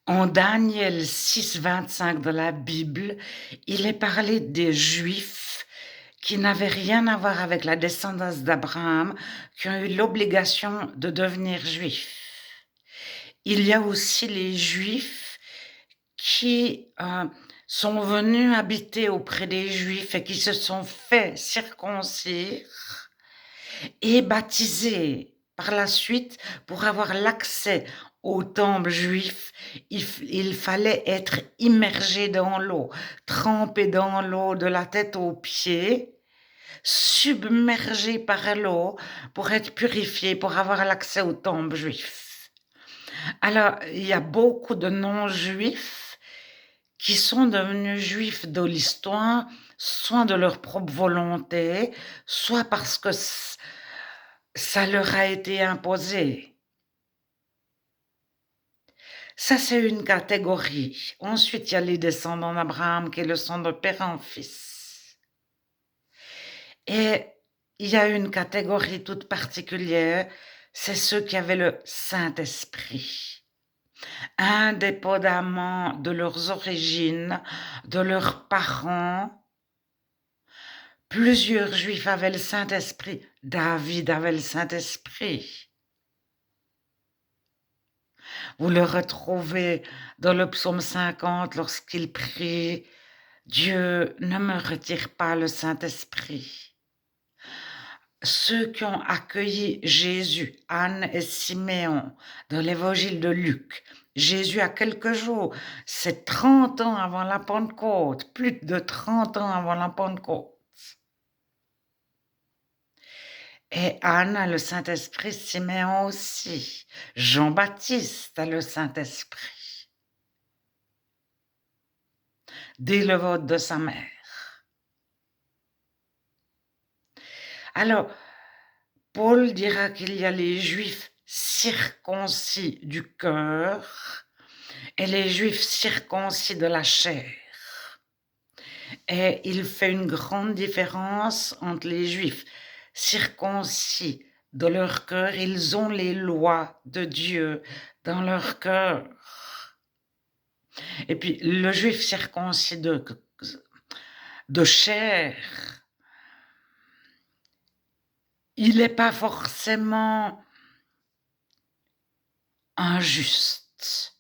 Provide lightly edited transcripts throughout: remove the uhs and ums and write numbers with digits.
En Daniel 6, 25 de la Bible, il est parlé des Juifs qui n'avaient rien à voir avec la descendance d'Abraham, qui ont eu l'obligation de devenir juifs. Il y a aussi les Juifs qui sont venus habiter auprès des Juifs et qui se sont fait circoncire et baptisés. Par la suite, pour avoir l'accès au temple juif, il fallait être immergé dans l'eau, trempé dans l'eau de la tête aux pieds, submergé par l'eau pour être purifié, pour avoir l'accès au temple juif. Alors, il y a beaucoup de non-juifs qui sont devenus juifs de l'histoire, soit de leur propre volonté, soit parce que ça leur a été imposé. Ça, c'est une catégorie. Ensuite, il y a les descendants d'Abraham qui le sont de père en fils. Et il y a une catégorie toute particulière, c'est ceux qui avaient le Saint-Esprit. Indépendamment de leurs origines, de leurs parents, plusieurs Juifs avaient le Saint-Esprit. David avait le Saint-Esprit. Vous le retrouvez dans le psaume 50 lorsqu'il prie « Dieu, ne me retire pas le Saint-Esprit ». Ceux qui ont accueilli Jésus, Anne et Siméon, dans l'évangile de Luc, Jésus a quelques jours, c'est 30 ans avant la Pentecôte, plus de 30 ans avant la Pentecôte. Et Anne a le Saint-Esprit, Siméon aussi. Jean-Baptiste a le Saint-Esprit. Dès le vote de sa mère. Alors, Paul dira qu'il y a les Juifs circoncis du cœur et les Juifs circoncis de la chair. Et il fait une grande différence entre les Juifs circoncis de leur cœur. Ils ont les lois de Dieu dans leur cœur. Et puis, le Juif circoncis de chair, il n'est pas forcément injuste.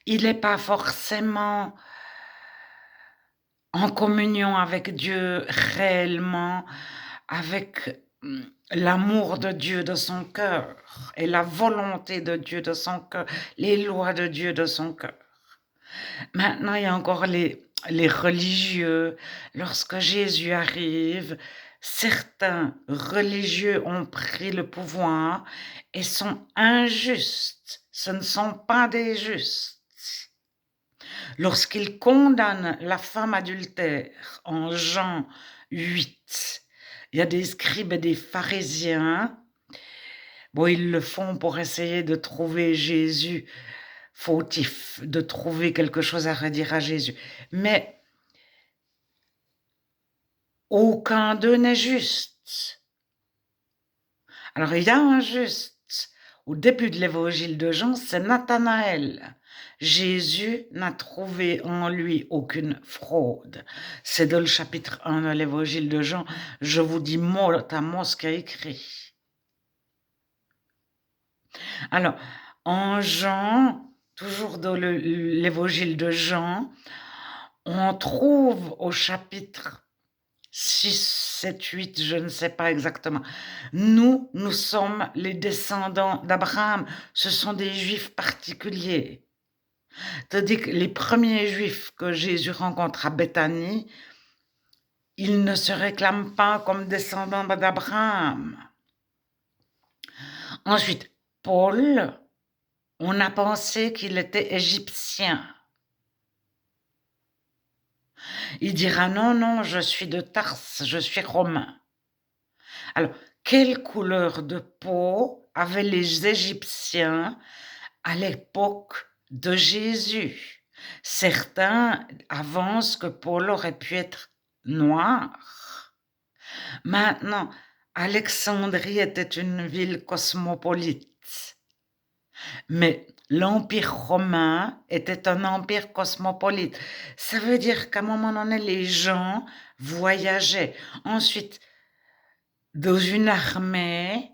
Il n'est pas forcément en communion avec Dieu réellement, avec l'amour de Dieu de son cœur et la volonté de Dieu de son cœur, les lois de Dieu de son cœur. Maintenant, il y a encore les religieux. Lorsque Jésus arrive, certains religieux ont pris le pouvoir et sont injustes. Ce ne sont pas des justes. Lorsqu'ils condamnent la femme adultère en Jean 8, il y a des scribes et des pharisiens. Bon, ils le font pour essayer de trouver Jésus fautif, de trouver quelque chose à redire à Jésus. Mais aucun d'eux n'est juste. Alors, il y a un juste. Au début de l'évangile de Jean, c'est Nathanaël. Jésus n'a trouvé en lui aucune fraude. C'est dans le chapitre 1 de l'évangile de Jean. Je vous dis mot à mot ce qu'il y a écrit. Alors, en Jean, toujours dans l'évangile de Jean, on trouve au chapitre 6, 7, 8, je ne sais pas exactement. Nous sommes les descendants d'Abraham. Ce sont des Juifs particuliers. C'est-à-dire que les premiers Juifs que Jésus rencontre à Béthanie, ils ne se réclament pas comme descendants d'Abraham. Ensuite, Paul, on a pensé qu'il était égyptien. Il dira non, non, je suis de Tarse, je suis romain. Alors, quelle couleur de peau avaient les Égyptiens à l'époque de Jésus? Certains avancent que Paul aurait pu être noir. Maintenant, Alexandrie était une ville cosmopolite. Mais l'Empire romain était un empire cosmopolite. Ça veut dire qu'à un moment donné, les gens voyageaient. Ensuite, dans une armée,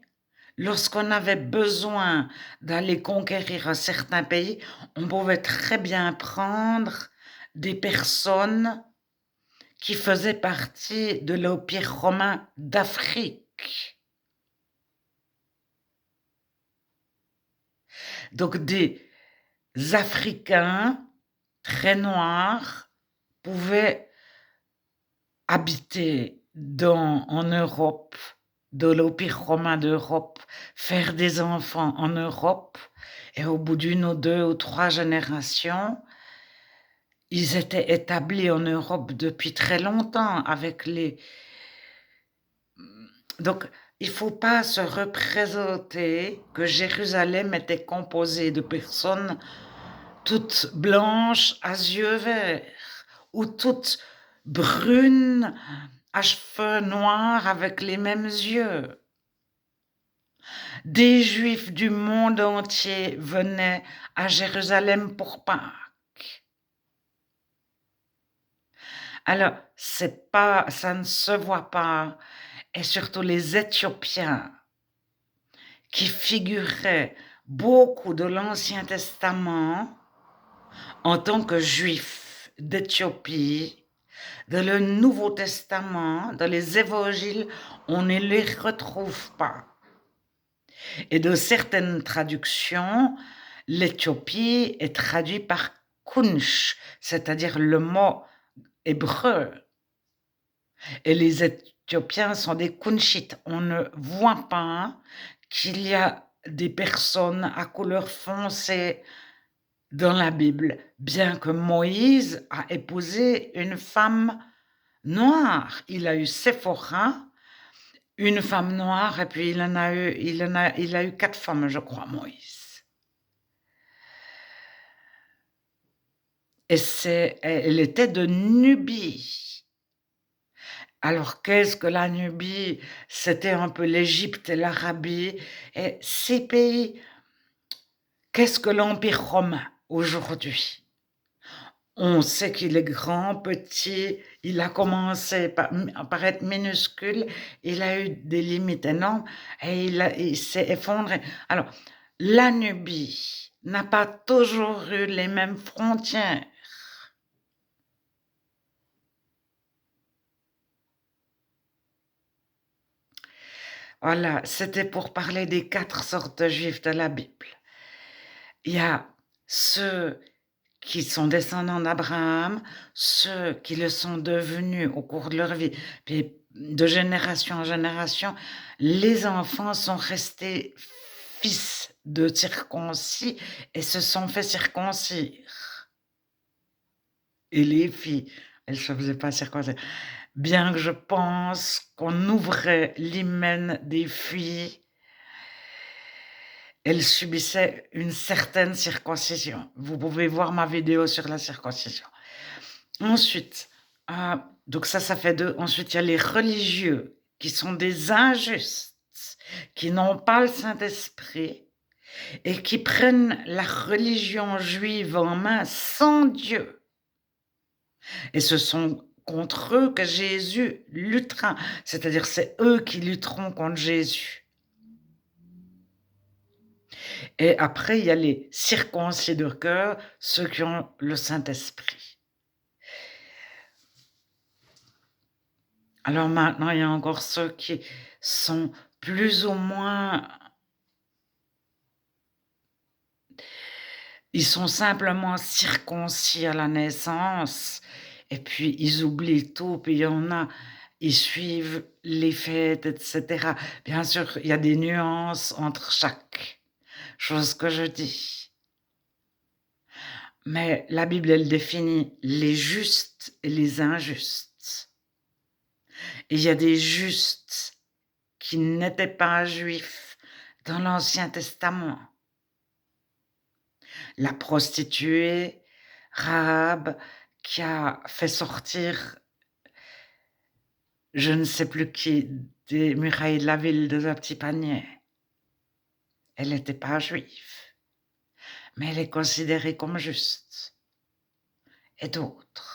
lorsqu'on avait besoin d'aller conquérir un certain pays, on pouvait très bien prendre des personnes qui faisaient partie de l'Empire romain d'Afrique. Donc des Africains très noirs pouvaient habiter en Europe, de l'Empire romain d'Europe, faire des enfants en Europe, et au bout d'une ou deux ou trois générations, ils étaient établis en Europe depuis très longtemps avec les... Donc, il ne faut pas se représenter que Jérusalem était composée de personnes toutes blanches à yeux verts ou toutes brunes à cheveux noirs avec les mêmes yeux. Des Juifs du monde entier venaient à Jérusalem pour Pâques. Alors, ça ne se voit pas, et surtout les Éthiopiens qui figuraient beaucoup de l'Ancien Testament en tant que Juifs d'Éthiopie. Dans le Nouveau Testament, dans les évangiles, on ne les retrouve pas. Et de certaines traductions, l'Éthiopie est traduit par Kunsh, c'est-à-dire le mot hébreu. Et les Éthiopiens sont des Kunshites. On ne voit pas qu'il y a des personnes à couleur foncée dans la Bible, bien que Moïse a épousé une femme noire. Il a eu Séphora, une femme noire, et puis il a eu 4 femmes, je crois, Moïse. Et elle était de Nubie. Alors, qu'est-ce que la Nubie? C'était un peu l'Égypte et l'Arabie. Et ces pays, qu'est-ce que l'Empire romain aujourd'hui? On sait qu'il est grand, petit, il a commencé par être minuscule, il a eu des limites énormes et il s'est effondré. Alors, la Nubie n'a pas toujours eu les mêmes frontières. Voilà, c'était pour parler des 4 sortes de Juifs de la Bible. Il y a ceux qui sont descendants d'Abraham, ceux qui le sont devenus au cours de leur vie, puis de génération en génération, les enfants sont restés fils de circoncis et se sont fait circoncire. Et les filles, elles ne se faisaient pas circoncire. Bien que je pense qu'on ouvrait l'hymen des filles, elles subissaient une certaine circoncision. Vous pouvez voir ma vidéo sur la circoncision. Ensuite, donc ça fait 2. Ensuite, il y a les religieux qui sont des injustes, qui n'ont pas le Saint-Esprit et qui prennent la religion juive en main sans Dieu. Et ce sont contre eux que Jésus luttera, c'est-à-dire c'est eux qui lutteront contre Jésus. Et après, il y a les circoncis de cœur, ceux qui ont le Saint-Esprit. Alors maintenant, il y a encore ceux qui sont plus ou moins... Ils sont simplement circoncis à la naissance, et puis ils oublient tout, puis il y en a, ils suivent les fêtes, etc. Bien sûr, il y a des nuances entre chaque chose que je dis. Mais la Bible, elle définit les justes et les injustes. Et il y a des justes qui n'étaient pas juifs dans l'Ancien Testament. La prostituée, Rahab, qui a fait sortir, je ne sais plus qui, des murailles de la ville de un petit panier. Elle n'était pas juive. mais elle est considérée comme juste et d'autres